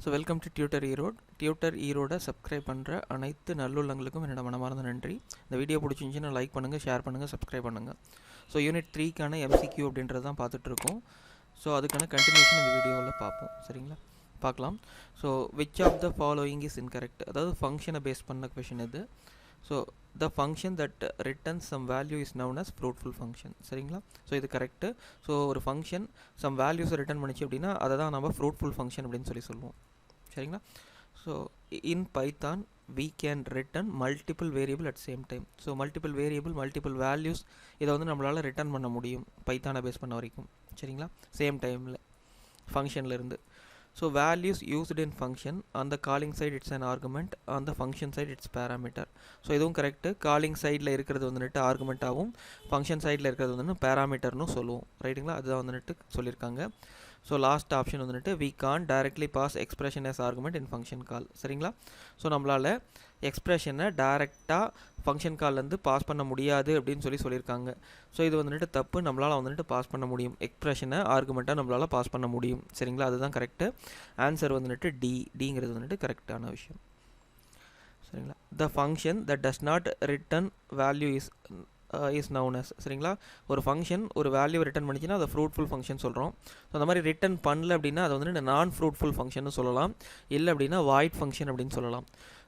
So welcome to tutor Erode. Tutor ஈரோட subscribe பண்ணுற அனைத்து நல்லுள்ளங்களுக்கும் என்னோட மனமார்ந்த நன்றி. இந்த வீடியோ பிடிச்சிருந்துச்சுன்னா லைக் பண்ணுங்கள், ஷேர் பண்ணுங்கள், சப்ஸ்கிரைப் பண்ணுங்கள். ஸோ யூனிட் 3க்கான MCQ அப்படின்றது தான் பார்த்துட்ருக்கோம். ஸோ அதுக்கான கண்டினியூஷன் இந்த வீடியோவில் பார்ப்போம். சரிங்களா, பார்க்கலாம். So which of the following is incorrect, அதாவது ஃபங்க்ஷனை பேஸ் பண்ண கொஷின் இது. So the function that returns some value is known as fruitful function. சரிங்களா, ஸோ இது கரெக்டு. ஸோ ஒரு ஃபங்க்ஷன் சம் வேல்யூஸை ரிட்டர்ன் பண்ணிச்சு அப்படின்னா அதை தான் நம்ம ஃப்ரூட்ஃபுல் ஃபங்க்ஷன் அப்படின்னு சொல்லுவோம். சரிங்களா, so in Python we can return multiple variable at same time. So multiple variable, multiple values இதை வந்து நம்மளால் ரிட்டர்ன் பண்ண முடியும் பைத்தானை பேஸ் பண்ண வரைக்கும். சரிங்களா, சேம் டைமில் ஃபங்க்ஷனில் இருந்து. So values used in function, அந்த calling side it's an argument, அந்த function side it's parameter. So இதுவும் கரெக்டு. காலிங் சைடில் இருக்கிறது வந்துட்டு ஆர்குமெண்ட்டாகவும், ஃபங்க்ஷன் சைடில் இருக்கிறது வந்து பேராமீட்டர்னு சொல்லுவோம். ரைட்டுங்களா, அதுதான் வந்துட்டு சொல்லியிருக்காங்க. ஸோ லாஸ்ட் ஆப்ஷன் வந்துட்டு we can't directly pass expression as argument in function call. சரிங்களா, ஸோ நம்மளால் எக்ஸ்ப்ரெஷனை டைரெக்டாக ஃபங்க்ஷன் கால்லேருந்து பாஸ் பண்ண முடியாது அப்படின்னு சொல்லியிருக்காங்க. ஸோ இது வந்துட்டு தப்பு. நம்மளால் வந்துட்டு பாஸ் பண்ண முடியும், எக்ஸ்ப்ரெஷனை ஆர்குமெண்ட்டாக நம்மளால் பாஸ் பண்ண முடியும். சரிங்களா, அதுதான் கரெக்டு. ஆன்சர் வந்துட்டு டிங்கிறது வந்துட்டு கரெக்டான விஷயம். சரிங்களா, the function that does not return value is known as. சரிங்களா, ஒரு ஃபங்க்ஷன் ஒரு வேல்யூ ரிட்டர்ன் பண்ணிச்சுன்னா அதை ஃப்ரூட்ஃபுல் ஃபங்க்ஷன் சொல்கிறோம். ஸோ அந்த மாதிரி ரிட்டர்ன் பண்ணல அப்படின்னா அதை வந்துட்டு நான் ஃப்ரூட்ஃபுல் ஃபங்க்ஷன் சொல்லலாம், இல்லை அப்படின்னா வாய்ட் ஃபங்க்ஷன் அப்படின்னு சொல்லலாம்.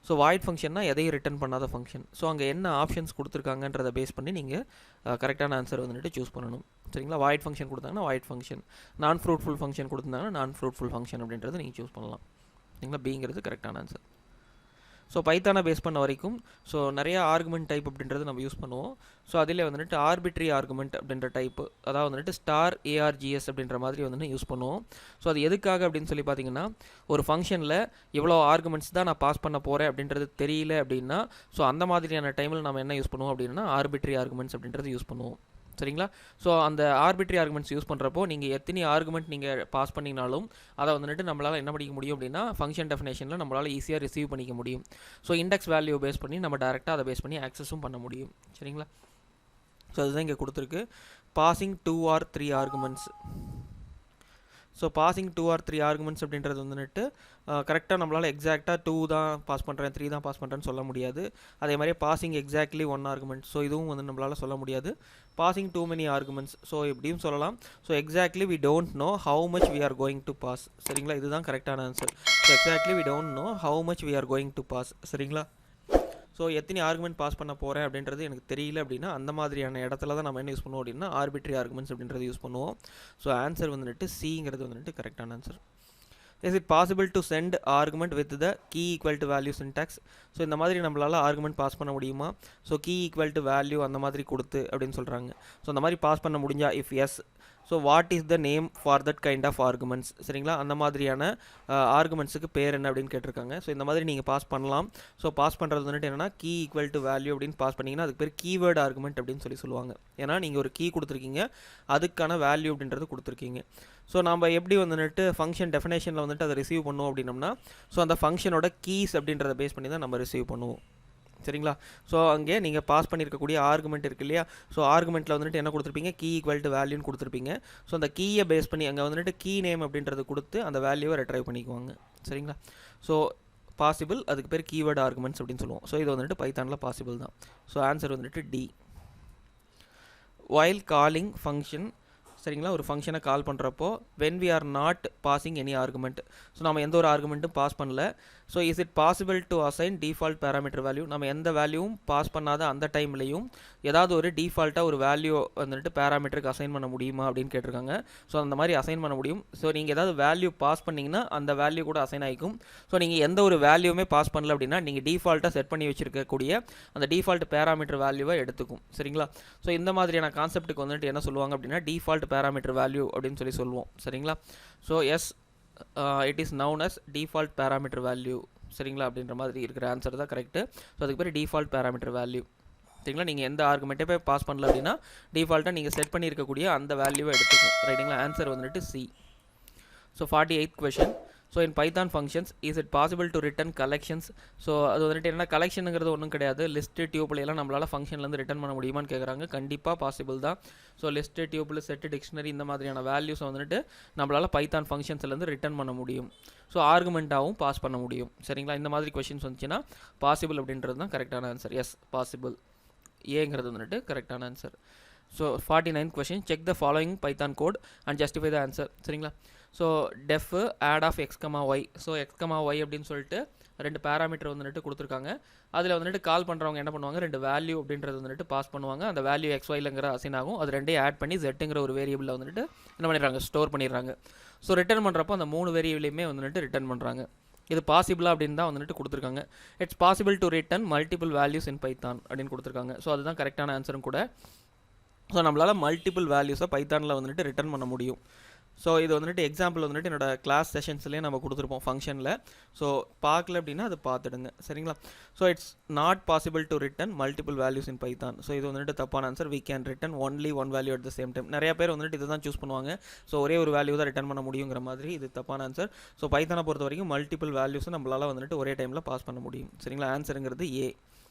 ஸோ வாய்ட் ஃபங்க்ஷன்னா எதையும் ரிட்டர்ன் பண்ணாத ஃபங்க்ஷன். ஸோ அங்கே என்ன ஆப்ஷன்ஸ் கொடுத்துருக்காங்கன்றதை பேஸ் பண்ணி நீங்கள் கரெக்டான ஆன்சர் வந்துட்டு சூஸ் பண்ணணும். சரிங்களா, வாய்ட் ஃபங்க்ஷன் கொடுத்தாங்கன்னா வாய்ட் ஃபங்க்ஷன், நான் ஃப்ரூட்ஃபுல் ஃபங்க்ஷன் கொடுத்துருந்தாங்கன்னா நான் ஃப்ரூட்ஃபுல் ஃபங்க்ஷன் அப்படின்றத நீங்கள் சூஸ் பண்ணலாம். சரிங்களா, பிங்கிறது கரெக்டான ஆன்சர். ஸோ பைத்தானை பேஸ் பண்ண வரைக்கும் ஸோ நிறைய ஆர்குமெண்ட் டைப் அப்படின்றது நம்ம யூஸ் பண்ணுவோம். ஸோ அதில் வந்துட்டு ஆர்பிட்ரி ஆர்குமெண்ட் அப்படின்ற டைப்பு, அதாவது வந்துட்டு ஸ்டார் ARGS அப்படின்ற மாதிரி வந்துட்டு யூஸ் பண்ணுவோம். ஸோ அது எதுக்காக அப்படின்னு சொல்லி பார்த்தீங்கன்னா, ஒரு ஃபங்க்ஷனில் இவ்வளோ ஆர்குமெண்ட்ஸ் தான் நான் பாஸ் பண்ண போகிறேன் அப்படின்றது தெரியல அப்படின்னா, ஸோ அந்த மாதிரியான டைமில் நம்ம என்ன யூஸ் பண்ணுவோம் அப்படின்னா ஆர்பிட்ரி ஆர்குமெண்ட்ஸ் அப்படின்றது யூஸ் பண்ணுவோம். சரிங்களா, ஸோ அந்த ஆர்பிட்ரி ஆர்குமெண்ட்ஸ் யூஸ் பண்ணுறப்போ நீங்கள் எத்தனை ஆர்குமெண்ட் நீங்கள் பாஸ் பண்ணிங்கனாலும் அதை வந்துட்டு நம்மளால் என்ன பண்ணிக்க முடியும் அப்படின்னா ஃபங்க்ஷன் டெஃபினேஷனில் நம்மளால் ஈஸியாக ரிசீவ் பண்ணிக்க முடியும். ஸோ இண்டெக்ஸ் வேல்யூ பேஸ் பண்ணி நம்ம டேரெக்டாக அதை பேஸ் பண்ணி ஆக்சஸும் பண்ண முடியும். சரிங்களா, ஸோ அதுதான் இங்கே கொடுத்துருக்கு. Passing 2 or 3 arguments. So passing 2 or 3 arguments அப்படின்றது வந்துட்டு கரெக்டாக நம்மளால் எக்ஸாக்டாக 2 தான் பாஸ் பண்ணுறேன், 3 தான் பாஸ் பண்ணுறேன்னு சொல்ல முடியாது. அதே மாதிரி பாசிங் எக்ஸாக்ட்லி 1 ஆர்குமெண்ட், ஸோ இதுவும் வந்து நம்மளால் சொல்ல முடியாது. Passing too many arguments, so எப்படியும் சொல்லலாம். So exactly we don't know how much we are going to pass. சரிங்களா, இதுதான் கரெக்டான answer. So exactly we don't know how much we are going to pass. சரிங்களா, ஸோ எத்தனை argument pass பண்ண போகிறேன் அப்படின்றது எனக்கு தெரியல அப்படின்னா அந்த மாதிரியான இடத்துல தான் நம்ம என்ன யூஸ் பண்ணுவோம் அப்படின்னா ஆர்பிட்ரி ஆர்குமெண்ட்ஸ் அப்படின்றது யூஸ் பண்ணுவோம். ஸோ ஆன்சர் வந்துட்டு சிங்கிறது வந்துட்டு கரெக்டான answer. Is it possible to send argument with the key equal to value syntax. So இந்த மாதிரி நம்மளால் ஆர்குமெண்ட் பாஸ் பண்ண முடியுமா? So key equal to value அந்த மாதிரி கொடுத்து அப்படின்னு சொல்கிறாங்க. ஸோ அந்த மாதிரி பாஸ் பண்ண முடிஞ்சா if yes, so what is the name for that kind of arguments. சரிங்களா, அந்த மாதிரியான ஆர்குமெண்ட்ஸுக்கு பேர் என்ன அப்படின்னு கேட்டிருக்காங்க. ஸோ இந்த மாதிரி நீங்கள் பாஸ் பண்ணலாம். ஸோ பாஸ் பண்ணுறது வந்துட்டு என்னென்னா கீ ஈக்குவல் டு வேல்யூ அப்படின்னு பாஸ் பண்ணிங்கன்னா அதுக்கு பேர் கீவேர்டு ஆர்குமெண்ட் அப்படின்னு சொல்லுவாங்க. ஏன்னா நீங்கள் ஒரு கீ கொடுத்துருக்கீங்க, அதுக்கான வேல்யூ அப்படின்றது கொடுத்துருக்கீங்க. ஸோ நம்ம எப்படி வந்துட்டு ஃபங்க்ஷன் டெஃபினேஷனில் வந்துட்டு அதை ரிசீவ் பண்ணுவோம் அப்படின்னம்னா, ஸோ அந்த ஃபங்க்ஷனோட கீஸ் அப்படின்றத பேஸ் பண்ணி தான் நம்ம ரிசீவ் பண்ணுவோம். சரிங்களா, ஸோ அங்கே நீங்கள் பாஸ் பண்ணியிருக்கக்கூடிய ஆர்குமெண்ட் இருக்கு இல்லையா, ஸோ ஆர்குமெண்ட்டில் வந்துட்டு என்ன கொடுத்துருப்பீங்க, கீ ஈக்குவல் டு வேல்யூன்னு கொடுத்துருப்பீங்க. ஸோ அந்த கீயை பேஸ் பண்ணி அங்கே வந்துட்டு கீ நேம் அப்படின்றது கொடுத்து அந்த வேல்யூவை ரெட்ரைவ் பண்ணிக்குவாங்க. சரிங்களா, ஸோ பாசிபிள், அதுக்கு பேர் கீவேர்டு ஆர்குமெண்ட்ஸ் அப்படின்னு சொல்லுவோம். ஸோ இது வந்துட்டு பைத்தானில் பாசிபிள் தான். ஸோ ஆன்சர் வந்துட்டு டி. While calling function. சரிங்களா, ஒரு ஃபங்க்ஷனை கால் பண்ணுறப்போ when we are not passing any argument, so நம்ம எந்த ஒரு ஆர்குமெண்ட்டும் பாஸ் பண்ணல. So is it possible to assign default parameter value. நம்ம எந்த வேல்யூவும் பாஸ் பண்ணாத அந்த டைம்லையும் ஏதாவது ஒரு டிஃபால்ட்டாக ஒரு வேல்யூ வந்துட்டு பேராமீட்டருக்கு அசைன் பண்ண முடியுமா அப்படின்னு கேட்டிருக்காங்க. ஸோ அந்த மாதிரி அசைன் பண்ண முடியும். ஸோ நீங்கள் ஏதாவது வேல்யூ பாஸ் பண்ணிங்கன்னா அந்த வேல்யூ கூட அசைன் ஆகிக்கும். ஸோ நீங்கள் எந்த ஒரு வேல்யூவுமே பாஸ் பண்ணல அப்படின்னா நீங்கள் டிஃபால்ட்டாக செட் பண்ணி வச்சுருக்கக்கூடிய அந்த டிஃபால்ட் பேராமீட்டர் வேல்யூவை எடுத்துக்கும். சரிங்களா, ஸோ இந்த மாதிரியான கான்செப்ட்டுக்கு வந்துட்டு என்ன சொல்லுவாங்க அப்படின்னா டிஃபால்ட் பேராமீட்டர் வேல்யூ அப்படின்னு சொல்லுவோம். சரிங்களா, so yes it is known as default parameter value. சரிங்களா, அப்படின்ற மாதிரி இருக்கிற ஆன்சர் தான் கரெக்டு. ஸோ அதுக்கு பேர் டிஃபால்ட் பேராமீட்டர் வேல்யூ. சரிங்களா, நீங்கள் எந்த ஆர்குமெண்ட்டே போய் பாஸ் பண்ணல அப்படின்னா டிஃபால்ட்டாக நீங்கள் செட் பண்ணியிருக்கக்கூடிய அந்த வேல்யூவை எடுத்துக்கும். ரைட்டுங்களா, ஆன்சர் வந்துட்டு C. So 48th question, so in Python functions is it possible to return collections. So அது வந்துட்டு என்ன கலெக்ஷனுங்கிறது ஒன்றும் கிடையாது. லிஸ்ட்டு டியூப்பில் எல்லாம் நம்மளால் ஃபங்க்ஷன்லேருந்து ரிட்டன் பண்ண முடியுமான்னு கேட்குறாங்க. கண்டிப்பாக பாசிபிள் தான். ஸோ லிஸ்ட்டு டியூப்பில் செட்டு டிக்ஷனரி இந்த மாதிரியான வேல்யூஸை வந்துட்டு நம்மளால் பைத்தான் ஃபங்க்ஷன்ஸ்லேருந்து ரிட்டன் பண்ண முடியும். ஸோ ஆர்குமெண்ட்டாகவும் பாஸ் பண்ண முடியும். சரிங்களா? இந்த மாதிரி கொஷின்ஸ் வந்துச்சுன்னா பாசிபிள் அப்படின்றது தான் கரெக்டான ஆன்சர். S, possible. ஏங்கிறது வந்துட்டு கரெக்டான answer. So 49th question, check the following Python code and justify the answer. சரிங்களா? So def add of x comma y. So x comma y அப்படின்னு சொல்லிட்டு 2 பேராமீட்டர் வந்துட்டு கொடுத்துருக்காங்க. அதில் வந்துட்டு கால் பண்ணுறவங்க என்ன பண்ணுவாங்க, 2 வேல்யூ அப்படின்றது வந்துட்டு பாஸ் பண்ணுவாங்க. அந்த வேல்யூ எக்ஸ் ஒய்லங்கிற அசைன் ஆகும். அது ரெண்டையும் ஆட் பண்ணி ஜெட்டுங்கிற ஒரு வேரியபிளில் வந்துட்டு என்ன பண்ணிடுறாங்க, ஸ்டோர் பண்ணிடுறாங்க. ஸோ ரிட்டர்ன் பண்ணுறப்போ அந்த 3 வேரியபிளையுமே வந்துட்டு ரிட்டர்ன் பண்ணுறாங்க. இது பாசிபிளா அப்படின்னு தான் வந்துட்டு கொடுத்துருக்காங்க. It's possible to return multiple values in Python அப்படின்னு கொடுத்துருக்காங்க. ஸோ அதுதான் கரெக்டான ஆன்சரும் கூட. ஸோ நம்மளால் மல்டிபிள் வேல்யூஸை பைத்தானில் வந்துட்டு ரிட்டர்ன் பண்ண முடியும். ஸோ இது வந்துட்டு எக்ஸாம்பிள் வந்துட்டு என்னோடய கிளாஸ் செஷன்ஸ்லேயே நம்ம கொடுத்துருப்போம் ஃபங்க்ஷனில். ஸோ பார்க்கல அப்படின்னா அது பார்த்துடுங்க. சரிங்களா? So it's not possible to return multiple values in Python. So இது வந்துட்டு தப்பான answer. We can return only one value at the same time. நிறைய பேர் வந்துட்டு இதை தான் சூஸ் பண்ணுவாங்க. ஸோ ஒரே ஒரு வேல்யூ தான் ரிட்டன் பண்ண முடியுங்கிற மாதிரி. இது தப்பான ஆன்சர். ஸோ பைத்தானை பொறுத்த வரைக்கும் மல்டிபிள் வேல்யூஸை நம்மளால் வந்துட்டு ஒரே டைமில் பாஸ் பண்ண முடியும். சரிங்களா? ஆன்சருங்கிறது ஏ.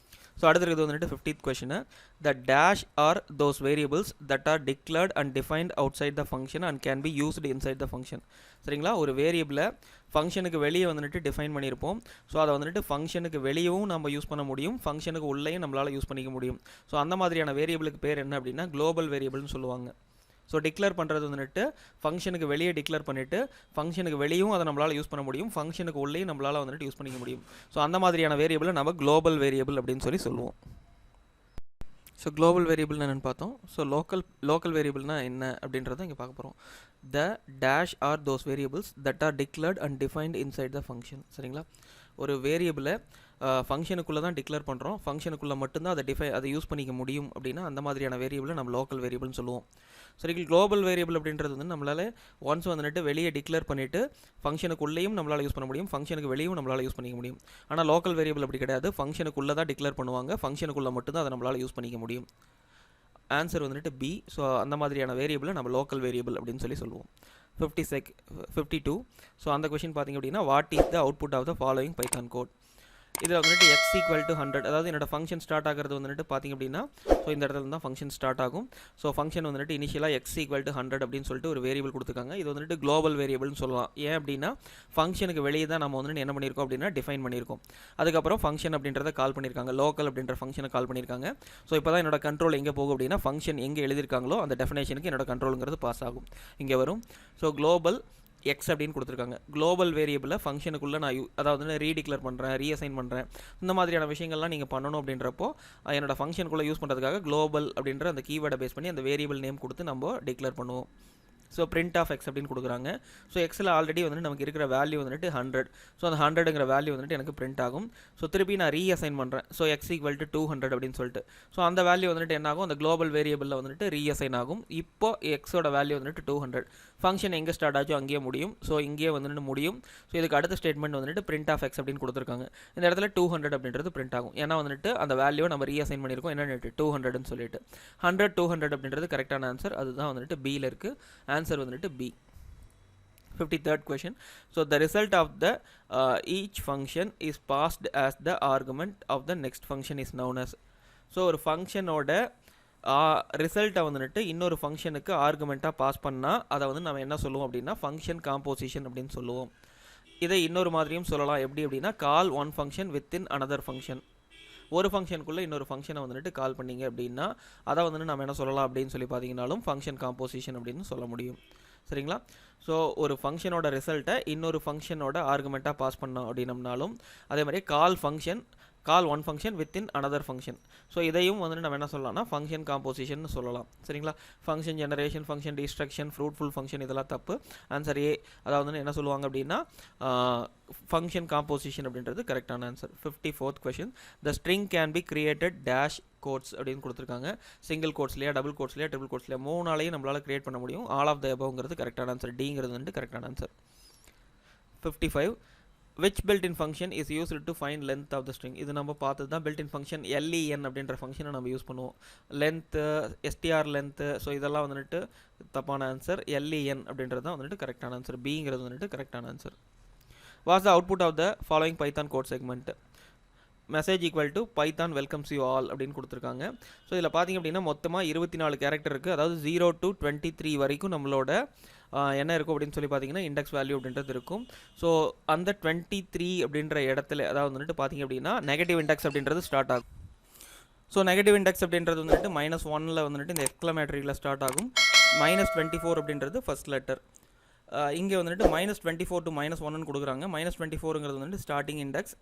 ஸோ அடுத்தது வந்துட்டு 50th question, the dash are those variables that are declared and defined outside the function and can be used inside the function. சரிங்களா? ஒரு வேரியபிளை ஃபங்க்ஷனுக்கு வெளியே வந்துட்டு டிஃபைன் பண்ணியிருப்போம். ஸோ அதை வந்துட்டு ஃபங்க்ஷனுக்கு வெளியவும் நம்ம யூஸ் பண்ண முடியும், ஃபங்க்ஷனுக்கு உள்ளேயும் நம்மளால் யூஸ் பண்ணிக்க முடியும். ஸோ அந்த மாதிரியான வேரியபிளுக்கு பேர் என்ன அப்படின்னா குளோபல் வேரியபிள்னு சொல்லுவாங்க. ஸோ டிக்ளேர் பண்ணுறது வந்துட்டு ஃபங்க்ஷனுக்கு வெளியே டிக்ளேர் பண்ணிவிட்டு ஃபங்க்ஷனுக்கு வெளியும் அதை நம்மளால் யூஸ் பண்ண முடியும், ஃபங்க்ஷனுக்கு உள்ளேயும் நம்மளால் வந்துட்டு யூஸ் பண்ணிக்க முடியும். ஸோ அந்த மாதிரியான வேரியபிளை நம்ம குளோபல் வேரியபிள் அப்படின்னு சொல்லுவோம். ஸோ குளோபல் வேரியபிள்னு என்னென்னு பார்த்தோம். ஸோ லோக்கல் வேரியபிள்னால் என்ன அப்படின்றத இங்கே பார்க்க போகிறோம். த dash are those variables that are declared and defined inside the function. சரிங்களா? ஒரு வேரியபிளை ஃபங்க்ஷனுக்குள்ளே தான் டிக்ளேர் பண்ணுறோம், ஃபங்க்ஷனுக்குள்ளே மட்டும்தான் அதை யூஸ் பண்ணிக்க முடியும் அப்படின்னா அந்த மாதிரியான வேரியபிளை நம்ம லோக்கல் வேரியபிள்னு சொல்லுவோம். சரி, குளோபல் வேரியபிள் அப்படின்றது வந்து நம்மளால் ஒன்ஸ் வந்துட்டு வெளியே டிக்ளேர் பண்ணிவிட்டு ஃபங்க்ஷனுக்குள்ளேயும் நம்மளால் யூஸ் பண்ண முடியும், ஃபங்க்ஷனுக்கு வெளியும் நம்மளால் யூஸ் பண்ணிக்க முடியும். ஆனால் லோக்கல் வேரியபிள் அப்படி கிடையாது. ஃபங்க்ஷனுக்குள்ளே தான் டிக்ளேர் பண்ணுவாங்க, ஃபங்க்ஷனுக்குள்ளே மட்டும்தான் அதை நம்மளால் யூஸ் பண்ணிக்க முடியும். ஆன்சர் வந்துட்டு பி. ஸோ அந்த மாதிரியான வேரியபிளை நம்ம லோக்கல் வேரியபிள் அப்படின்னு சொல்லுவோம். 52. ஸோ அந்த கொஷின் பார்த்திங்க அப்படின்னா, what is the output of the following Python code. இதில் வந்துட்டு எக்ஸ் ஈக்குவல் டு 100, அதாவது என்னோட ஃபங்க்ஷன் ஸ்டார்ட் ஆகிறது வந்துட்டு பார்த்திங்க அப்படின்னா, ஸோ இந்த இடத்துல தான் ஃபங்க்ஷன் ஸ்டார்ட் ஆகும். ஸோ ஃபங்க்ஷன் வந்துட்டு இனிஷியலாக எக்ஸ் ஈக்குவல் டு 100 அப்படின்னு சொல்லிட்டு ஒரு வேரியபிள் கொடுத்துருக்காங்க. இது வந்துட்டு குளோபல் வேரியபிள்னு சொல்லலாம். ஏன் அப்படின்னா ஃபங்க்ஷனுக்கு வெளியே தான் நம்ம வந்துட்டு என்ன பண்ணியிருக்கோம் அப்படின்னா டிஃபைன் பண்ணியிருக்கோம். அதுக்கப்புறம் ஃபங்க்ஷன் அப்படின்றத கால் பண்ணியிருக்காங்க, லோக்கல் அப்படின்ற ஃபங்க்ஷனை கால் பண்ணியிருக்காங்க. ஸோ இப்போ தான் என்னோட கண்ட்ரோல் எங்கே போகும் அப்படின்னா ஃபங்க்ஷன் எங்கே எழுதியிருக்காங்களோ அந்த டெஃபினேஷனுக்கு என்னோட கண்ட்ரோலுங்கிறது பாஸ் ஆகும், இங்கே வரும். ஸோ குளோபல் எக்ஸ் அப்படின்னு கொடுத்துருக்காங்க. குளோபல் வேரியபிளை ஃபங்க்ஷனுக்குள்ளே நான் அதாவது ரீடிக்ளேர் பண்ணுறேன், ரீஅசைன் பண்ணுறேன், இந்த மாதிரியான விஷயங்கள்லாம் நீங்கள் பண்ணணும் அப்படின்றப்போ என்னோட ஃபங்க்ஷனுக்குள்ளே யூஸ் பண்ணுறதுக்காக குளோபல் அப்படின்ற அந்த கீவேர்டை பேஸ் பண்ணி அந்த வேரியபிள் நேம் கொடுத்து நம்ம டிக்ளேர் பண்ணுவோம். ஸோ பிரிண்ட் ஆஃப் எக்ஸ் அப்படின்னு கொடுக்குறாங்க. ஸோ எக்ஸில் ஆல்ரெடி வந்துட்டு நமக்கு இருக்கிற வேல்யூ வந்துட்டு 100. ஸோ அந்த 100ங்கிற வேல்யூ வந்துட்டு எனக்கு பிரிண்ட் ஆகும். ஸோ திருப்பி நான் ரீஅசைன் பண்ணுறேன். ஸோ எக்ஸ் ஈக்குவல் டு 200 அப்படின்னு சொல்லிட்டு. ஸோ அந்த வேல்யூ வந்துட்டு என்ன ஆகும், அந்த குளோபல் வேரியபிளில் வந்துட்டு ரீஅசைன் ஆகும். இப்போ எக்ஸோட வேல்யூ வந்துட்டு 200. ஃபங்க்ஷன் எங்கே ஸ்டார்ட் ஆச்சோ அங்கேயே முடியும். ஸோ இங்கேயே வந்துட்டு முடியும். ஸோ இதுக்கு அடுத்த ஸ்டேட்மெண்ட் வந்துட்டு பிரிண்ட் ஆஃப் எக்ஸ் அப்படின்னு கொடுத்துருக்காங்க. இந்த இடத்துல 200 அப்படின்றது பிரிண்ட் ஆகும். ஏன்னா வந்துட்டு அந்த வேல்யூவை நம்ம ரீஅசைன் பண்ணியிருக்கோம், என்னென்னு 200ன்னு சொல்லிட்டு. 100 200 அப்படின்றது கரெக்டான ஆன்சர். அதுதான் வந்துட்டு பியில் இருக்குது. ஆன்சர் வந்துட்டு B. 53rd question. So the result of the each function is passed as the argument of the next function is known as. So ஒரு ஃபங்க்ஷனோட ரிசல்ட்டை வந்துட்டு இன்னொரு ஃபங்க்ஷனுக்கு ஆர்குமெண்ட்டாக பாஸ் பண்ணால் அதை வந்து நம்ம என்ன சொல்லுவோம் அப்படின்னா ஃபங்க்ஷன் காம்போசிஷன் அப்படின்னு சொல்லுவோம். இதை இன்னொரு மாதிரியும் சொல்லலாம். எப்படி அப்படின்னா கால் one function within another function. ஒரு ஃபங்க்ஷனுக்குள்ளே இன்னொரு ஃபங்க்ஷனை வந்துட்டு கால் பண்ணிங்க அப்படின்னா அதை வந்துட்டு நம்ம என்ன சொல்லலாம் அப்படின்னு சொல்லி பார்த்தீங்கன்னாலும் ஃபங்க்ஷன் காம்போசிஷன் அப்படின்னு சொல்ல முடியும். சரிங்களா? ஸோ ஒரு ஃபங்க்ஷனோட ரிசல்ட்டை இன்னொரு ஃபங்க்ஷனோட ஆர்குமெண்ட்டாக பாஸ் பண்ணோம் அப்படின்னம்னாலும் அதே மாதிரி call one function within another function. So இதையும் வந்துட்டு நம்ம என்ன சொல்லலாம்னா ஃபங்க்ஷன் காம்போசிஷன் சொல்லலாம். சரிங்களா? Function generation, function destruction, fruitful function இதெல்லாம் தப்பு. Answer A. அதாவது என்ன சொல்லுவாங்க அப்படின்னா ஃபங்க்ஷன் காம்போசிஷன் அப்படின்றது கரெக்டான answer. 54th question. The string can be created dash quotes அப்படின்னு கொடுத்துருக்காங்க. சிங்கிள் கோட்ஸ்லையா, டபுள் கோட்ஸ்லையா, ட்ரிபிள் கோட்ஸ்லையா, 3 நம்மளால் கிரியேட் பண்ண முடியும். ஆல் ஆஃப் த எபவ்ங்கிறது கரெக்டான ஆன்சர். டிங்கிறது வந்துட்டு கரெக்டான answer. 55. which built-in function is used to find length of the string. இது நம்ம பார்த்தது தான். built-in function len அப்படின்ற ஃபங்க்ஷனை நம்ம யூஸ் பண்ணுவோம். length, str length, ஸோ இதெல்லாம் வந்துட்டு தப்பான ஆன்சர். len அப்படின்றது தான் வந்துட்டு கரெக்டான ஆன்சர். பிங்கிறது வந்துட்டு கரெக்டான answer. What's the output of the following Python code segment. Message equal to Python welcomes you all அப்படின்னு கொடுத்துருக்காங்க. ஸோ இதில் பார்த்திங்க அப்படின்னா மொத்தமாக 24 கேரக்டர் இருக்குது. அதாவது 0 to 23 வரைக்கும் நம்மளோட என்ன இருக்கும் அப்படின்னு சொல்லி பார்த்தீங்கன்னா இண்டெக்ஸ் வேல்யூ அப்படின்றது இருக்கும். ஸோ அந்த 23 அப்படின்ற இடத்துல அதாவது வந்துட்டு பார்த்திங்க அப்படின்னா நெகட்டிவ் இண்டெக்ஸ் அப்படின்றது ஸ்டார்ட் ஆகும். ஸோ நெகட்டிவ் இண்டெக்ஸ் அப்படின்றது வந்துட்டு -1ல் வந்துட்டு இந்த எக்ஸ்க்ளமேட்டரியில் ஸ்டார்ட் ஆகும். -24 அப்படின்றது ஃபர்ஸ்ட் லெட்டர். இங்கே வந்துட்டு -24 to -1ன்னு கொடுக்குறாங்க. -24ங்கிறது வந்துட்டு ஸ்டார்டிங் இண்டெக்ஸ்,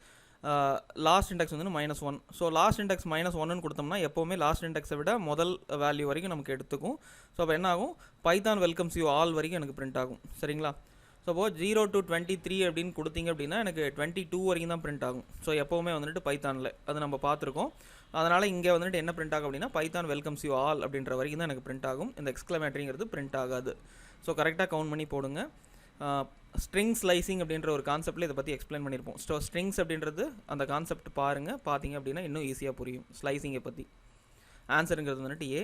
லாஸ்ட் இண்டெக்ஸ் வந்து -1. ஸோ லாஸ்ட் இண்டெக்ஸ் -1ன்னு கொடுத்தோம்னா எப்போவுமே லாஸ்ட் இண்டெக்ஸை விட முதல் வேல்யூ வரைக்கும் நமக்கு எடுத்துக்கும். ஸோ அப்போ என்ன ஆகும், பைத்தான் வெல்கம்ஸ் யூ ஆல் வரைக்கும் எனக்கு பிரிண்ட் ஆகும். சரிங்களா? சப்போஸ் 0 to 23 அப்படின்னு கொடுத்தீங்க அப்படின்னா எனக்கு 22 வரைக்கும் தான் பிரிண்ட் ஆகும். ஸோ எப்போவுமே வந்துட்டு பைத்தானில் அது நம்ம பார்த்துருக்கோம். அதனால் இங்கே வந்துட்டு என்ன பிரிண்ட் ஆகும் அப்படின்னா பைத்தான் வெல்கம்ஸ் யூ ஆல் அப்படின்ற வரைக்கும் தான் எனக்கு பிரிண்ட் ஆகும். இந்த எக்ஸ்க்ளமேட்டரிங்கிறது பிரிண்ட் ஆகாது. ஸோ கரெக்டாக கவுண்ட் பண்ணி போடுங்க. ஸ்ட்ரிங் ஸ்லைசிங் அப்படின்ற ஒரு கான்செப்டில் இதை பற்றி எக்ஸ்பிளைன் பண்ணியிருப்போம். ஸோ ஸ்ட்ரிங்ஸ் அப்படின்றது அந்த கான்செப்ட் பாருங்கள், பார்த்தீங்க அப்படின்னா இன்னும் ஈஸியாக புரியும் ஸ்லைசிங்கை பற்றி. ஆன்சருங்கிறது வந்துட்டு ஏ.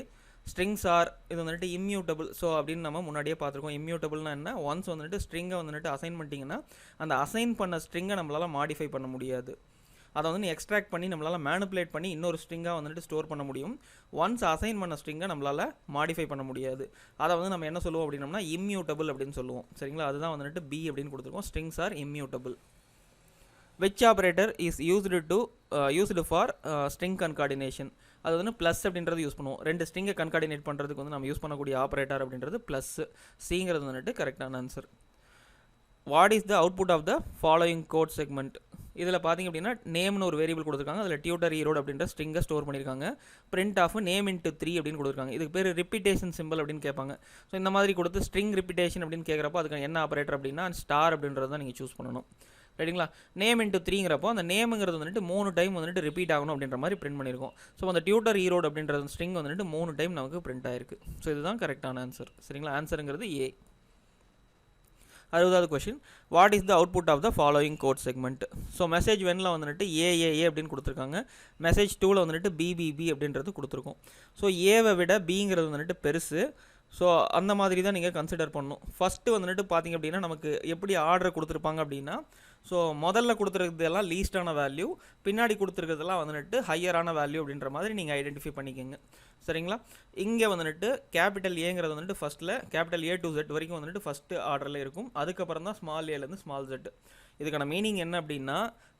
ஸ்ட்ரிங்ஸ் ஆர் இது வந்துட்டு இம்யூட்டபிள். ஸோ அப்படின்னு நம்ம முன்னாடியே பார்த்துருக்கோம். இம்யூட்டபிள்னா என்ன, ஒன்ஸ் வந்துட்டு ஸ்ட்ரிங்கை வந்துட்டு அசைன் பண்ணிட்டீங்கன்னா அந்த அசைன் பண்ண ஸ்ட்ரிங்கை நம்மளால் மாடிஃபை பண்ண முடியாது. அதை வந்து எக்ஸ்ட்ராக்ட் பண்ணி நம்மளால் மேனிப்புலேட் பண்ணி இன்னொரு ஸ்ட்ரிங்காக வந்துட்டு ஸ்டோர் பண்ண முடியும். ஒன்ஸ் அசைன் பண்ண ஸ்ட்ரிங்கை நம்மளால் மாடிஃபை பண்ண முடியாது. அதை வந்து நம்ம என்ன சொல்லுவோம் அப்படின்னம்னா இம்யூட்டபிள் அப்படின்னு சொல்லுவோம். சரிங்களா? அதுதான் வந்துட்டு பி அப்படின்னு கொடுத்துருக்கோம். Strings R immutable. Which operator is used for string concatenation. அது வந்து ப்ளஸ் அப்படின்றது யூஸ் பண்ணுவோம். ரெண்டு ஸ்ட்ரிங்கை கன்கார்டினேட் பண்ணுறதுக்கு வந்து நம்ம யூஸ் பண்ணக்கூடிய ஆப்ரேட்டர் அப்படின்றது ப்ளஸ். சிங்கிறது வந்துட்டு கரெக்டான answer. What is the output of the following code segment. இதில் பார்த்திங்க அப்படின்னா நேம்னு ஒரு வேரியபிள் கொடுத்துருக்காங்க. அதில் டியூட்டர் ஈரோடு அப்படின்ற ஸ்ட்ரிங்கை ஸ்டோர் பண்ணியிருக்காங்க. பிரிண்ட் ஆஃப் நேம் இன்ட்டு 3 அப்படின்னு கொடுத்துருக்காங்க. இதுக்கு பேர் ரிப்பீட்டேஷன் சிம்பிள் அப்படின்னு கேட்பாங்க. ஸோ இந்த மாதிரி கொடுத்து ஸ்ட்ரிங் ரிப்பீட்டேஷன் அப்படின்னு கேட்குறப்போ அதுக்கு என்ன ஆப்ரேட்டர் அப்படின்னா ஸ்டார் அப்படின்றது தான் நீங்கள் சூஸ் பண்ணணும். ரைட்டுங்களா? நேம் இன்ட்டு 3ங்கிறப்போ அந்த நேமுங்கிறது வந்துட்டு 3 டைம் வந்துட்டு ரிப்பீட் ஆகணும் அப்படின்ற மாதிரி பிரிண்ட் பண்ணியிருக்கோம். ஸோ அந்த டியூட்டர் ஈரோடு அப்படின்ற ஸ்ட்ரிங் வந்துட்டு 3 டைம் நமக்கு பிரிண்ட் ஆயிருக்கு. ஸோ இதுதான் கரெக்டான ஆன்சர். சரிங்களா? ஆன்சருங்கிறது ஏ. 60வது question, what is the output of the following code segment. So message 1ல் வந்துட்டு ஏஏஏ அப்படின்னு கொடுத்துருக்காங்க. மெசேஜ் 2ல் வந்துட்டு பிபிபி அப்படின்றது கொடுத்துருக்கோம். ஸோ ஏவை விட பிங்கிறது வந்துட்டு பெருசு. ஸோ அந்த மாதிரி தான் நீங்கள் கன்சிடர் பண்ணணும். ஃபஸ்ட்டு வந்துட்டு பார்த்திங்க அப்படின்னா நமக்கு எப்படி ஆர்டர் கொடுத்துருப்பாங்க அப்படின்னா, ஸோ முதல்ல கொடுத்துருக்கிறதெல்லாம் லீஸ்டான வேல்யூ, பின்னாடி கொடுத்துருக்கிறதெல்லாம் வந்துட்டு ஹையரான வேல்யூ அப்படின்ற மாதிரி நீங்கள் ஐடென்டிஃபை பண்ணிக்கோங்க. சரிங்களா? இங்கே வந்துட்டு கேபிட்டல் ஏங்கிறது வந்துட்டு ஃபஸ்ட்டில் கேபிட்டல் ஏ டு Z வரைக்கும் வந்துட்டு ஃபஸ்ட்டு ஆர்டரில் இருக்கும். அதுக்கப்புறம் தான் ஸ்மால் ஏலேருந்து ஸ்மால் Z. இதுக்கான மீனிங் என்ன அப்படின்னா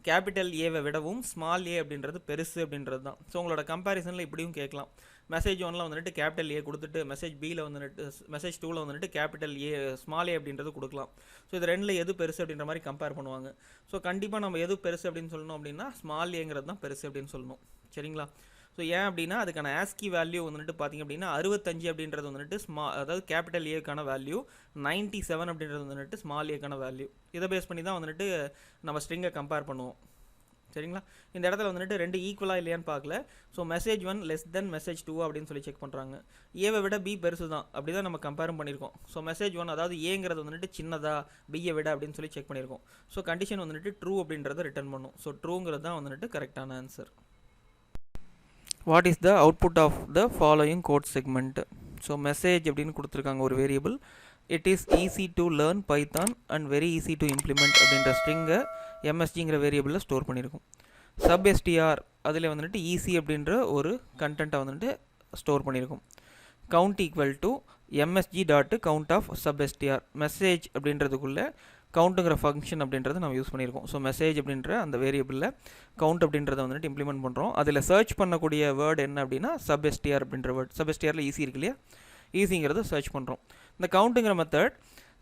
கேபிட்டல் ஏவை விடவும் ஸ்மால் ஏ அப்படின்றது பெருசு அப்படின்றது தான். ஸோ உங்களோட கம்பேரிசனில் இப்படியும் கேட்கலாம். மெசேஜ் 1ல் வந்துட்டு கேபிட்டல் ஏ கொடுத்துட்டு மெசேஜ் பியில் வந்துட்டு மெசேஜ் 2ல் வந்துட்டு கேபிட்டல் ஏ ஸ்மால் ஏ அப்படின்றது கொடுக்கலாம். ஸோ இது ரெண்டில் எது பெருசு அப்படின்ற மாதிரி கம்பேர் பண்ணுவாங்க. ஸோ கண்டிப்பாக நம்ம எது பெருசு அப்படின்னு சொல்லணும் அப்படின்னா ஸ்மால் ஏங்கிறது தான் பெருசு அப்படின்னு சொல்லணும். சரிங்களா? ஸோ ஏன் அப்படின்னா அதுக்கான ஆஸ்கி வேல்யூ வந்துட்டு பார்த்திங்க அப்படின்னா 65 அப்படின்றது வந்துட்டு அதாவது கேபிட்டல் ஏக்கான வேல்யூ, 97 அப்படின்றது வந்துட்டு ஸ்மால் ஏக்கான வேல்யூ. இதை பேஸ் பண்ணி தான் வந்துட்டு நம்ம ஸ்ட்ரிங்கை கம்பேர் பண்ணுவோம். சரிங்களா? இந்த இடத்துல வந்துட்டு ரெண்டு ஈக்குவலாக இல்லையான்னு பார்க்கல. So message 1 less than message 2 அப்படின்னு சொல்லி செக் பண்ணுறாங்க. ஏவை விட பி பெருசு தான் அப்படி தான் நம்ம கம்பேரும் பண்ணியிருக்கோம். ஸோ மெசேஜ் 1 அதாவது ஏங்கிறது வந்துட்டு சின்னதா பியை விட அப்படின்னு சொல்லி செக் பண்ணியிருக்கோம். ஸோ கண்டிஷன் வந்துட்டு ட்ரூ அப்படின்றத ரிட்டர்ன் பண்ணும். ஸோ ட்ரூங்கிறது தான் வந்துட்டு கரெக்டான answer. What is the output of the following code segment. So message அப்படின்னு கொடுத்துருக்காங்க ஒரு variable. It is easy to learn python and very easy to implement அப்படின்ற ஸ்ட்ரிங்கை எம்எஸ்ஜிங்கிற வேரியபிளில் ஸ்டோர் பண்ணியிருக்கும். சப் எஸ்டிஆர் அதில் வந்துட்டு ஈஸி அப்படின்ற ஒரு கண்டென்ட்டை வந்துட்டு ஸ்டோர் பண்ணியிருக்கும். Count equal to M S G dot count of sub S T R. Message அப்படின்றதுக்குள்ளே கவுண்ட்டுங்கிற function அப்படின்றத நம்ம யூஸ் பண்ணியிருக்கோம். ஸோ மெசேஜ் அப்படின்ற அந்த வேரியபிளில் கவுண்ட் அப்படின்றத வந்துட்டு இம்ப்ளிமெண்ட் பண்ணுறோம். அதில் சர்ச் பண்ணக்கூடிய வேர்டு என்ன அப்படின்னா சப் எஸ்டிஆர் அப்படின்ற வேர்டு. சப் எஸ்டிஆரில் ஈஸி இருக்கு இல்லையா, ஈஸிங்கிறத சர்ச் பண்ணுறோம். இந்த கவுண்ட்டுங்கிற மெத்தட்,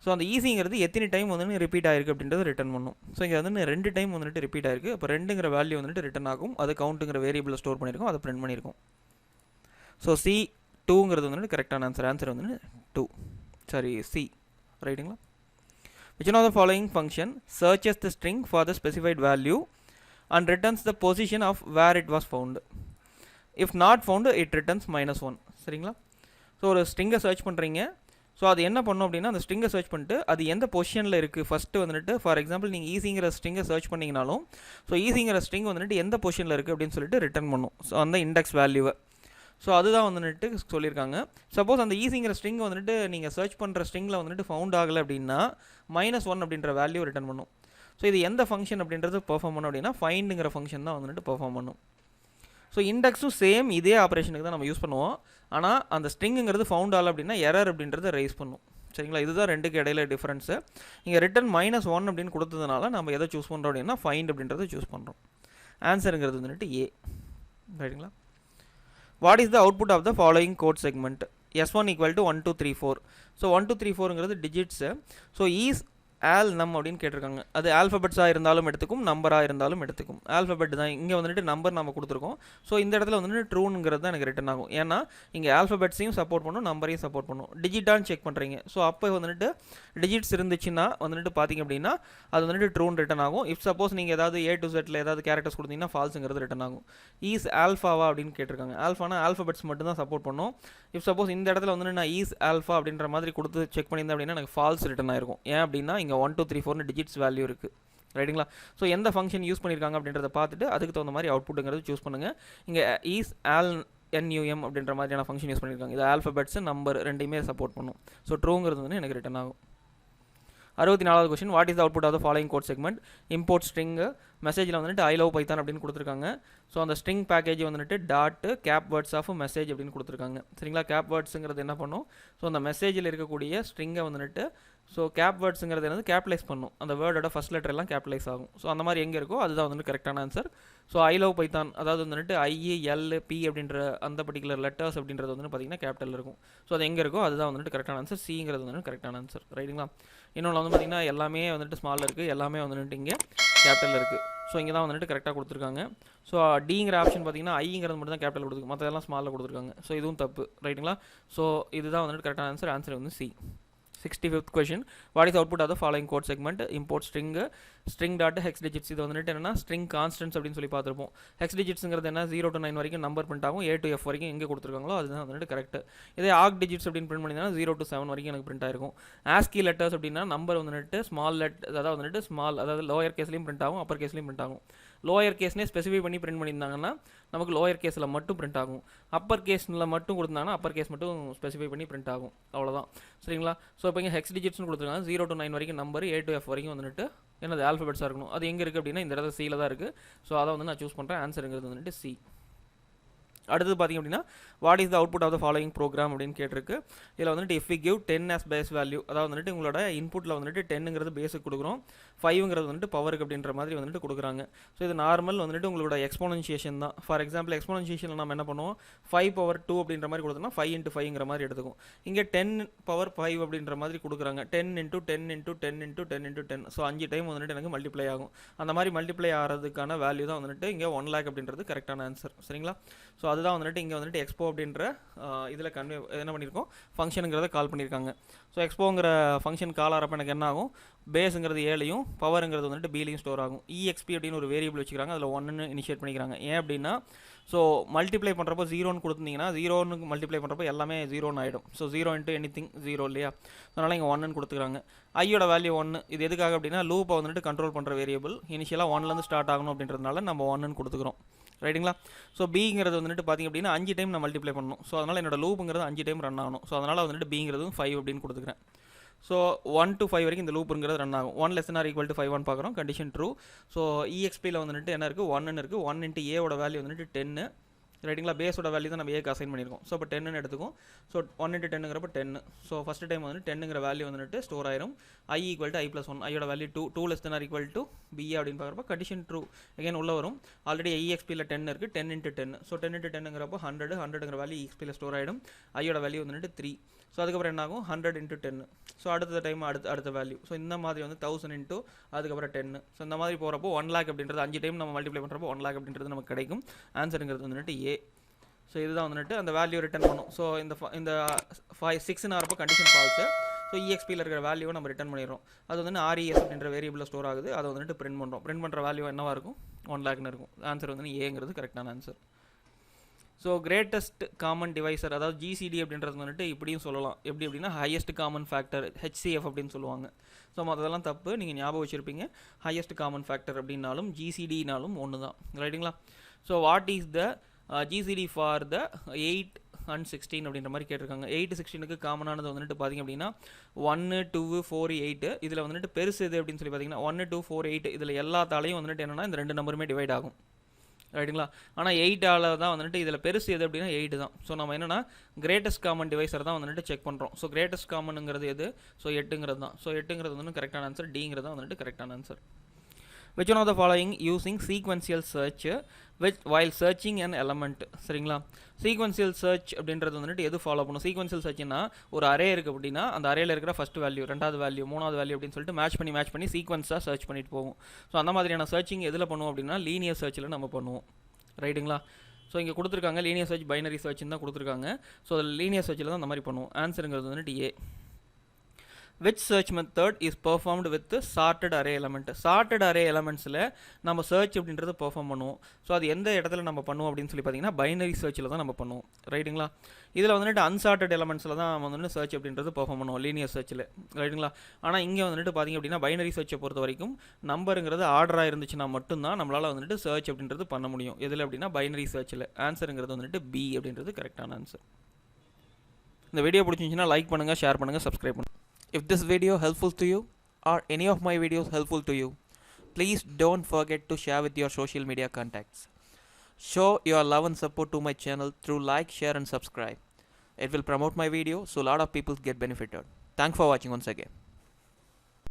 ஸோ அந்த ஈஸிங்கிறது எத்தனை டைம் வந்துட்டு ரிப்பீட் ஆயிருக்கு அப்படின்றத ரிட்டர்ன் பண்ணும். ஸோ இங்கே வந்து 2 டைம் வந்துட்டு ரிப்பீட் ஆயிருக்கு. அப்போ 2ங்கிற வேல்யூ வந்துட்டு ரிட்டர்ன் ஆகும். அது கவுண்ட்டுங்கிற வேரியபிளில் ஸ்டோர் பண்ணியிருக்கோம், அதை பிரிண்ட் பண்ணியிருக்கோம். ஸோ சி 2ங்கிறது வந்துட்டு கரெக்டான ஆன்சர் வந்துட்டு 2. Sorry C. ரைட்டுங்களா? Which one of the following function searches the string for the specified value and returns the position of where it was found? If not found, it returns -1. சரிங்களா? So ஒரு ஸ்ட்ரிங்கை search பண்ணுறீங்க. So அது என்ன பண்ணும் அப்படின்னா அந்த ஸ்ட்ரிங்கை search பண்ணிட்டு அது எந்த பொசிஷனில் இருக்குது ஃபஸ்ட்டு வந்துட்டு, ஃபார் எக்ஸாம்பிள் நீங்கள் ஈஸிங்கிற ஸ்ட்ரிங்கை சர்ச் பண்ணிங்கனாலும் ஸோ ஈஸிங்கிற ஸ்ட்ரிங் வந்துட்டு எந்த பொசிஷனில் இருக்குது அப்படின்னு சொல்லிட்டு ரிட்டர்ன் பண்ணும். ஸோ அந்த இண்டெக்ஸ் வேல்யூவை. ஸோ அதுதான் வந்துட்டு சொல்லியிருக்காங்க. சப்போஸ் அந்த ஈஸிங்கிற ஸ்ட்ரிங் வந்துட்டு நீங்கள் சர்ச் பண்ணுற ஸ்ட்ரிங்கில் வந்துட்டு ஃபவுண்ட் ஆகலை அப்படின்னா -1 அப்படின்ற வேல்யூ ரிட்டர்ன் பண்ணும். ஸோ இது எந்த ஃபங்க்ஷன் அப்படின்றது பெர்ஃபார்ம் பண்ணும் அப்படின்னா ஃபைண்டுங்கிற ஃபங்க்ஷன் தான் வந்துட்டு பெர்ஃபார்ம் பண்ணும். ஸோ இண்டெக்ஸும் சேம் இதே ஆப்ரேஷனுக்கு தான் நம்ம யூஸ் பண்ணுவோம். ஆனால் அந்த ஸ்ட்ரிங்குங்கிறது ஃபவுண்ட் ஆகல அப்படின்னா எரர் அப்படின்றத ரைஸ் பண்ணும். சரிங்களா, இதுதான் ரெண்டுக்கு இடையில டிஃப்ரென்ஸு. இங்கே ரிட்டன் -1 அப்படின்னு கொடுத்ததுனால நம்ம எதை சூஸ் பண்ணுறோம் அப்படின்னா ஃபைண்ட் அப்படின்றத சூஸ் பண்ணுறோம். ஆன்சருங்கிறது வந்துட்டு ஏ. ரைட்டுங்களா. What is the output of the following code segment? S1 = 1 2 3 4. So 1 2 3 4ங்கிறது digits. So is all num அப்படின்னு கேட்டிருக்காங்க. அது ஆல்ஃபபெட்ஸாக இருந்தாலும் எடுத்துக்கும், நம்பராக இருந்தாலும் எடுத்துக்கும். ஆல்ஃபபெட் தான் இங்கே வந்துட்டு நம்பர் நம்ம கொடுத்துருக்கோம். ஸோ இந்த இடத்துல வந்துட்டு ட்ரூங்கிறது தான் எனக்கு ரிட்டன் ஆகும். ஏன்னா இங்கே ஆல்ஃபபெட்ஸையும் சப்போர்ட் பண்ணும், நம்பரையும் சப்போர்ட் பண்ணும். டிஜிட்டான்னு செக் பண்ணுறீங்க. ஸோ அப்போ வந்துட்டு டிஜிட்ஸ் இருந்துச்சுன்னா வந்துட்டு பார்த்திங்க அப்படின்னா அது வந்துட்டு ட்ரூன் ரிட்டன் ஆகும். இஃப் சப்போஸ் நீங்கள் ஏதாவது A to Z ஏதாவது கேரக்டர்ஸ் கொடுத்தீங்கன்னா ஃபால்ஸுங்கிறது ரிட்டன் ஆகும். ஈஸ் ஆல்ஃபாவா அப்படின்னு கேட்டிருக்காங்க. ஆல்ஃபானா ஆல்ஃபபெட்ஸ் மட்டும் தான் சப்போர்ட் பண்ணும். இஃப் சப்போஸ் இந்த இடத்துல வந்துட்டு நான் ஈஸ் ஆல்ஃபா அப்படின்ற மாதிரி கொடுத்து செக் பண்ணியிருந்தேன் அப்படின்னா எனக்கு ஃபால்ஸ் ரிட்டன் ஆயிருக்கும். ஏன் அப்படின்னா இங்கே 1 2 3 4 டிஜிட்ஸ் வேல்யூ இருக்குது. ரைட்டுங்களா. ஸோ எந்த ஃபங்க்ஷன் யூஸ் பண்ணியிருக்காங்க அப்படின்றத பார்த்துட்டு அதுக்கு தகுந்த மாதிரி அவுட்புட்டுங்கிறது சூஸ் பண்ணுங்கள். இங்கே ஈஸ் ஆல் NUM அப்படின்ற மாதிரியான ஃபங்க்ஷன் யூஸ் பண்ணியிருக்காங்க. இது ஆல்ஃபபெட்ஸ் நம்பர் ரெண்டையுமே சப்போர்ட் பண்ணும். ஸோ ட்ரூங்கிறது வந்து எனக்கு ரிட்டன் ஆகும். 64வது question, what is the output of the following code segment? Import string மெசேஜில் வந்துட்டு ஐ லவ் பைத்தான் அப்படின்னு கொடுத்துருக்காங்க. ஸோ அந்த ஸ்ட்ரிங் பேக்கேஜ் வந்துட்டு dot cap words of message அப்படின்னு கொடுத்துருக்காங்க. சரிங்களா. கேப் வேர்ட்ஸுங்கிறது என்ன பண்ணும்? ஸோ அந்த மெசேஜில் இருக்கக்கூடிய ஸ்ட்ரிங்கை வந்துட்டு ஸோ கேப் வேர்ட்ஸுங்கிறது என்னது கேப்டலைஸ் பண்ணும். அந்த வேர்டோட ஃபஸ்ட் லெட்டர் எல்லாம் கேப்டலைஸ் ஆகும். ஸோ அந்த மாதிரி எங்கே இருக்கோ அதுதான் வந்துட்டு கரெக்டான answer. So I love Python அதாவது வந்துட்டு IELP அப்படின்ற அந்த பர்டிகுலர் லெட்டர்ஸ் அப்படின்றது வந்துட்டு பார்த்தீங்கன்னா கேபிட்டல் இருக்கும். ஸோ அது எங்கே இருக்கோ அதுதான் வந்துட்டு கரெக்டான ஆன்சர். சிங்கிறது வந்துட்டு கரெக்டான ஆன்சர். ரைட்டுங்களா. இன்னொன்று வந்து பார்த்திங்கன்னா எல்லாமே வந்துட்டு ஸ்மாலில் இருக்குது, எல்லாமே வந்துட்டு இங்கே கேபிட்டல் இருக்குது. ஸோ இங்கே தான் வந்துட்டு கரெக்டாக கொடுத்துருக்காங்க. ஸோ டிங்கிற ஆப்ஷன் பார்த்திங்கன்னா ஐங்கிறது மட்டும் தான் கேபிட்டல் கொடுத்துருக்கு, மற்றதெல்லாம் ஸ்மாலில் கொடுத்துருக்காங்க. ஸோ இதுவும் தப்பு. ரைட்டுங்களா. ஸோ இதுதான் வந்துட்டு கரெக்டான ஆன்சர். ஆன்சர் வந்து C. 65th question, what is the output of the following code segment? Import string dot hex digits. இது வந்துட்டு என்னன்னா string constants அப்படின்னு சொல்லி பார்த்துருப்போம். hex digitsங்கிறது என்ன 0 to 9 வரைக்கும் நம்பர் பிரிண்ட் ஆகும். A to F வரைக்கும் எங்கே கொடுத்துருக்காங்களோ அதுதான் வந்துட்டு கரெக்ட். இதே arc digits அப்படின்னு பிரிண்ட் பண்ணிங்கன்னா 0 to 7 வரைக்கும் எனக்கு பிரிண்ட் ஆயிருக்கும். ASCII letters அப்படின்னா நம்பர் வந்துட்டு ஸ்மால் அதாவது வந்துட்டு ஸ்மால் அதாவது லோயர் கேஸ்லையும் பிரிண்ட் ஆகும், அப்பர் கேஸ்லையும் பிரிண்ட் ஆகும். லோயர் கேஸ்னே ஸ்பெசிஃபை பண்ணி பிரிண்ட் பண்ணியிருந்தாங்கன்னா நமக்கு லோயர் கேஸில் மட்டும் பிரிண்ட் ஆகும். அப்பர் கேஸில் மட்டும் கொடுத்தாங்கன்னா அப்பர் கேஸ் மட்டும் ஸ்பெசிஃபை பண்ணி பிரிண்ட் ஆகும். அவ்வளோதான். சரிங்களா. ஸோ இப்போ இங்கே ஹெக்ஸ் டிஜிட்ஸ்னு கொடுத்துருக்காங்க. 0 to 9 வரைக்கும் நம்பர், A to F வரைக்கும் வந்துட்டு என்னது ஆல்ஃபபெட்ஸாக இருக்கணும். அது எங்கே இருக்குது அப்படின்னா இந்த இடத்துல சியில் தான் இருக்குது. ஸோ அதை வந்து நான் சூஸ் பண்ணுறேன். ஆன்சருங்கிறது வந்துட்டு சி. அடுத்தது பார்த்திங்க அப்படின்னா what is the output of the following program அப்படின்னு கேட்டிருக்கு. இதில் வந்துட்டு if we give 10 as base value, அதாவது வந்துட்டு உங்களோட இன்புட்டில் வந்துட்டு 10ங்கிறது பேஸுக்கு கொடுக்குறோம், 5ங்கிறது வந்துட்டு பவருக்கு அப்படின்ற மாதிரி வந்துட்டு கொடுக்குறாங்க. ஸோ இது நார்மல் வந்துட்டு உங்களோட எக்ஸ்போனன்சியேஷன் தான். ஃபார் எக்ஸாம்பிள் எக்ஸ்போனன்சியேஷனில் நம்ம என்ன பண்ணுவோம் 5 power 2 அப்படின்ற மாதிரி கொடுத்தோம்னா 5 into 5ங்கிற மாதிரி எடுத்துக்கும். இங்கே 10 power 5 அப்படின்ற மாதிரி கொடுக்குறாங்க. 10 into 10 into 10 into 10 into 10. So 5 time வந்துட்டு எனக்கு மல்டிப்ளை ஆகும். அந்த மாதிரி மல்டிப்ளை ஆகிறதுக்கான வேல்யூ தான் வந்துட்டு இங்கே 1 lakh அப்படின்றது கரெக்டான ஆன்சர். சரிங்களா. ஸோ அதுதான் வந்துட்டு இங்கே வந்துட்டு எக்ஸ்போ அப்படின்ற இதில் என்ன பண்ணியிருக்கோம் ஃபங்க்ஷனுங்கிறத கால் பண்ணியிருக்காங்க. ஸோ எக்ஸ்போங்கிற ஃபங்க்ஷன் கால் ஆகிறப்ப எனக்கு என்ன ஆகும், பேஸுங்கிறது 7லையும் பவருங்கிறது வந்துட்டு பிலையும் ஸ்டோர் ஆகும். EXP அப்படின்னு ஒரு வேரியபிள் வச்சுக்கிறாங்க, அதில் 1ன்னு இனிஷியேட் பண்ணிக்கிறாங்க. ஏன் அப்படின்னா ஸோ மல்டிப்ளை பண்ணுறப்போ 0ன்னு கொடுத்துருந்தீங்கன்னா 0ன்னு மல்டிப்ளை பண்ணுறப்போ எல்லாமே 0ன்னு ஆகிடும். ஸோ 0 into anything 0 இல்லையா. அதனால் இங்கே 1ன்னு கொடுத்துக்கிறாங்க. ஐயோட வேல்யூ 1. இது எதுக்காக அப்படின்னா லூப்பை வந்துட்டு கண்ட்ரோல் பண்ணுற வேரியபிள் இனிஷியலாக 1லேருந்து ஸ்டார்ட் ஆகணும் அப்படின்றதுனால நம்ம 1ன்னு கொடுத்துக்கிறோம். ரைட்டுங்களா. ஸோ பிங்கிறது வந்துட்டு பார்த்திங்க அப்படின்னா 5 டைம் நான் மல்டிப்ளை பண்ணணும். ஸோ அதனால் என்னோட லூப்புங்கிறது 5 டைம் ரன் ஆகணும். ஸோ அதனால் வந்துட்டு பிங்கிறது 5 அப்படின்னு கொடுத்துக்கிறேன். ஸோ 1 to 5 வரைக்கும் இந்த லூப்புங்கிறது ரன் ஆகும். 1 less than or equal to 5 பார்க்குறோம், கண்டிஷன் ட்ரூ. ஸோ EXPயில் வந்துட்டு என்ன இருக்குது 1ன்னு இருக்குது. 1 into A வேல்யூ வந்துட்டு 10. ரைட்டுங்களா. பேஸோட வேல்யூ தான் நம்ம ஏக்கு அசைன் பண்ணியிருக்கோம். ஸோ இப்போ 10ன்னு எடுத்துக்கும். ஸோ 1 into 10ங்கிறப்ப 10. ஸோ ஃபஸ்ட்டு டைம் வந்துட்டு 10ங்கிற வேல்யூ வந்துட்டு ஸ்டோர் ஆயிரும். I equal to I plus 1. ஐயோட value 2 less than or equal to BA அப்படின்னு பார்க்குறப்ப கண்டிஷன் ட்ரூ. அகைன் உள்ள வரும். ஆல்ரெடி EXPயில் 10 இருக்குது. 10 into 10. ஸோ 10 into 10ங்கிறப்போ 100ங்கிற வேல்யூ EXPயில் ஸ்டோர் ஆகிடும். ஐயோட வேல்யூ வந்துட்டு 3. ஸோ அதுக்கப்புறம் என்ன ஆகும் 100 into 10. ஸோ அடுத்த டைம் அடுத்த வேல்யூ. ஸோ இந்த மாதிரி வந்து 1000 into அதுக்கப்புறம் 10. ஸோ இந்த மாதிரி போகிறப்போ 1 lakh அப்படின்றது 5 டைம் நம்ம மல்டிப்ளை பண்ணுறப்போ 1 lakh அப்படின்றது நமக்கு கிடைக்கும். ஆன்சருங்கிறது வந்துட்டு ஏ. ஸோ இதுதான் வந்துட்டு அந்த வேல்யூ ரிட்டர்ன் பண்ணும். ஸோ இந்த 6ன்னு ஆகிறப்போ கண்டிஷன் ஃபால்ஸு. ஸோ EXPயில் இருக்கிற வேல்யூவை நம்ம ரிட்டர்ன் பண்ணிடுறோம். அது வந்து RES அப்படின்ற வேரியபிளில் ஸ்டோர் ஆகுது. அதை வந்துட்டு பிரிண்ட் பண்ணுறோம். பிரிண்ட் பண்ணுற வேல்யூ என்னவாக இருக்கும் 1 lakhன்னு இருக்கும். ஆன்சர் வந்து ஏங்கிறது கரெக்டான answer. So greatest common divisor அதாவது GCD அப்படின்றது வந்துட்டு இப்படியும் சொல்லலாம். எப்படி அப்படின்னா ஹையஸ்ட் காமன் ஃபேக்டர் HCF அப்படின்னு சொல்லுவாங்க. ஸோ மற்றதெல்லாம் தப்பு, நீங்கள் ஞாபகம் வச்சுருப்பீங்க. ஹையஸ்ட் காமன் ஃபேக்டர் அப்படின்னாலும் GCDனாலும் ஒன்று தான். ரைட்டுங்களா. So what is the GCD for the 8 and 16 அப்படின்ற மாதிரி கேட்டிருக்காங்க. 8 16க்கு காமனானது வந்துட்டு பார்த்திங்க அப்படின்னா 1 2 4 8. இதில் வந்துட்டு பெருசு எது அப்படின்னு சொல்லி பார்த்தீங்கன்னா 1 2 4 8. இதில் எல்லாத்தாலையும் வந்துட்டு என்னென்னா இந்த 2 நம்பருமே டிவைட் ஆகும், ரைட்டுங்களா. ஆனால் 8ஆல் தான் வந்துட்டு இதில் பெருசு எது அப்படின்னா 8 தான். ஸோ நம்ம என்னென்னா கிரேட்டஸ்ட் காமன் டிவைசர் தான் வந்துட்டு செக் பண்ணுறோம். ஸோ கிரேட்டஸ்ட் காமனுங்கிறது எது? ஸோ 8ங்கிறது தான். ஸோ 8ங்கிறது வந்து கரெக்டான ஆன்சர். டிங்கிறது தான் வந்துட்டு கரெக்டான answer. which one of the following using sequential search while searching an element? சரிங்களா, சீக்வன்சியல் சர்ச் அப்படின்றது வந்துட்டு எது ஃபாலோ பண்ணும்? சீக்வன்சியல் சர்ச்னா ஒரு அரே இருக்குது அப்படின்னா அந்த அரேல இருக்கிற ஃபஸ்ட் வேல்யூ, ரெண்டாவது வேல்யூ, மூணாவது வேல்யூ அப்படின்னு சொல்லிட்டு மேட்ச் பண்ணி சீக்வன்ஸாக சர்ச் பண்ணிட்டு போகும். ஸோ அந்த மாதிரியான சர்ச்சிங் எதில் பண்ணுவோம் அப்படின்னா லீனியர் சர்ச்சில் நம்ம பண்ணுவோம், ரைட்டுங்களா. ஸோ இங்கே கொடுத்துருக்காங்க லீனியர் சர்ச், பைனரி சர்ச்னு தான் கொடுத்துருக்காங்க. ஸோ அதில் லீனியர் சர்ச்சில் தான் அந்த மாதிரி பண்ணுவோம். ஆன்சருங்கிறது வந்துட்டு ஏ. which search method is performed with sorted array element? sorted array elementsல நம்ம search அப்படின்றது பெர்ஃபார்ம் பண்ணுவோம். ஸோ அது எந்த இடத்துல நம்ம பண்ணுவோம் அப்படின்னு சொல்லி பார்த்தீங்கன்னா பைனரி சர்ச்சில் தான் நம்ம பண்ணுவோம், ரைட்டுங்களா. இதில் வந்துட்டு அன்சார்ட்டட் எலமெண்ட்ஸில் தான் நம்ம வந்துட்டு சர்ச் அப்படின்றது பெர்ஃபார்ம் பண்ணுவோம் லீனியர் சர்ச்சில், ரைட்டுங்களா. ஆனால் இங்கே வந்துட்டு பார்த்திங்க அப்படின்னா பைனரி சர்ச்சை பொறுத்த வரைக்கும் நம்பருங்கிறது ஆர்டராக இருந்துச்சுன்னா மட்டும்தான் நம்மளால் வந்துட்டு சர்ச் அப்படின்றது பண்ண முடியும். எதில் அப்படின்னா பைனரி சர்ச்சில். ஆன்சருங்கிறது வந்துட்டு பி அப்படின்றது கரெக்டான ஆன்சர். இந்த வீடியோ பிடிச்சிருந்துச்சுன்னா லைக் பண்ணுங்கள், ஷேர் பண்ணுங்கள், சப்ஸ்கிரைப் பண்ணுங்கள். If this video helpful to you or any of my videos helpful to you, please don't forget to share with your social media contacts. Show your love and support to my channel through like, share and subscribe. It will promote my video so a lot of people get benefited. Thanks for watching once again.